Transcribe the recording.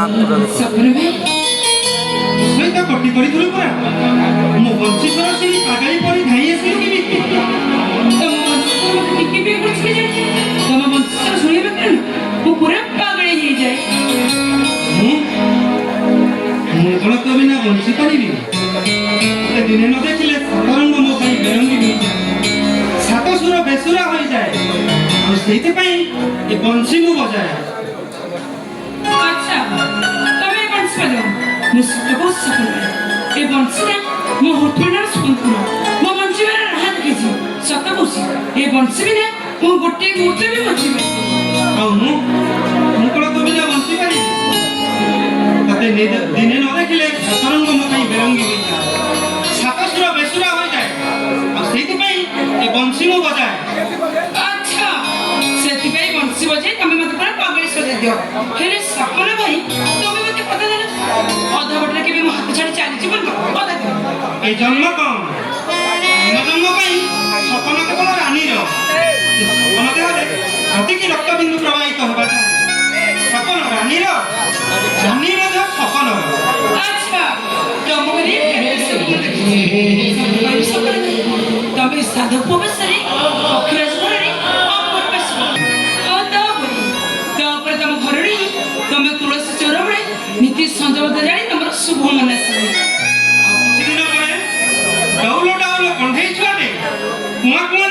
सपने में उसमें तो कटी करी थुलु परा मो बंसी पर से आगाई पड़ी धाई आसिलु केमिति तम मंत्र मत टिके भी कुछ के जाए तम मंत्र सुने बकन वो पूरा पागल ही जाए मु कोन तो बिना बंसी परिबी ते दिने न देखिले तरंग मो पई बेरंगी होई जाए सात सुर बेसुरा होई जाए और सेति पई ए बंसी मु बजाए अच्छा तमे बंसी बजाओ मुझसे बहुत सफल है ये बंसी ना मो होठना सुनतो मो बंसी वाला हाथ केजी सत बसी ये बंसी भी ना मो गोटे मुहूर्त भी बची ଆଉ ମୁଁ କୋଣ ତ ବିନା ବଞ୍ଚି ପାରି ତତେ ଦିନେ ନ ଦେଖିଲେ ସତରଙ୍ଗ ମୋ ପାଇଁ ବେରଙ୍ଗି ହୋଇଯାଏ ସାତସୁର ବେସୁରା ହୋଇଯାଏ ଆଉ ସେଇଥିପାଇଁ ଏ ବଂଶୀ ମୁଁ ବଜାଏ अच्छा सेति पे बंसी बजे तमे मते पूरा पागल सजा दियो हेले सपना भाई तमे मते पता देना अधा बटरे के भी मो हाथ छाड़ी चाली जीवन पता दे ଏ ଜନ୍ମ କଣ ଜନ୍ମ ପାଇଁ ସପନ କେବଳ ରାନୀର ସପନ ଦେହରେ ପ୍ରତିଟି ରକ୍ତ ବିନ୍ଦୁ ପ୍ରବାହିତ ହେବା ସପନ ରାନୀର ଦେହ ସପନର अच्छा तमरे तमे साधु पवसरे अखिराज घरे अपर बस तापर तम घरड़ी तमे तुलसी चोर बळे नीति संजोग जानी तमर शुभ मनस ଆଉ କିଛି ଦିନ ପରେ ଡौल କଣ୍ଢେଇ ଛୁଆଟେ କୁଆ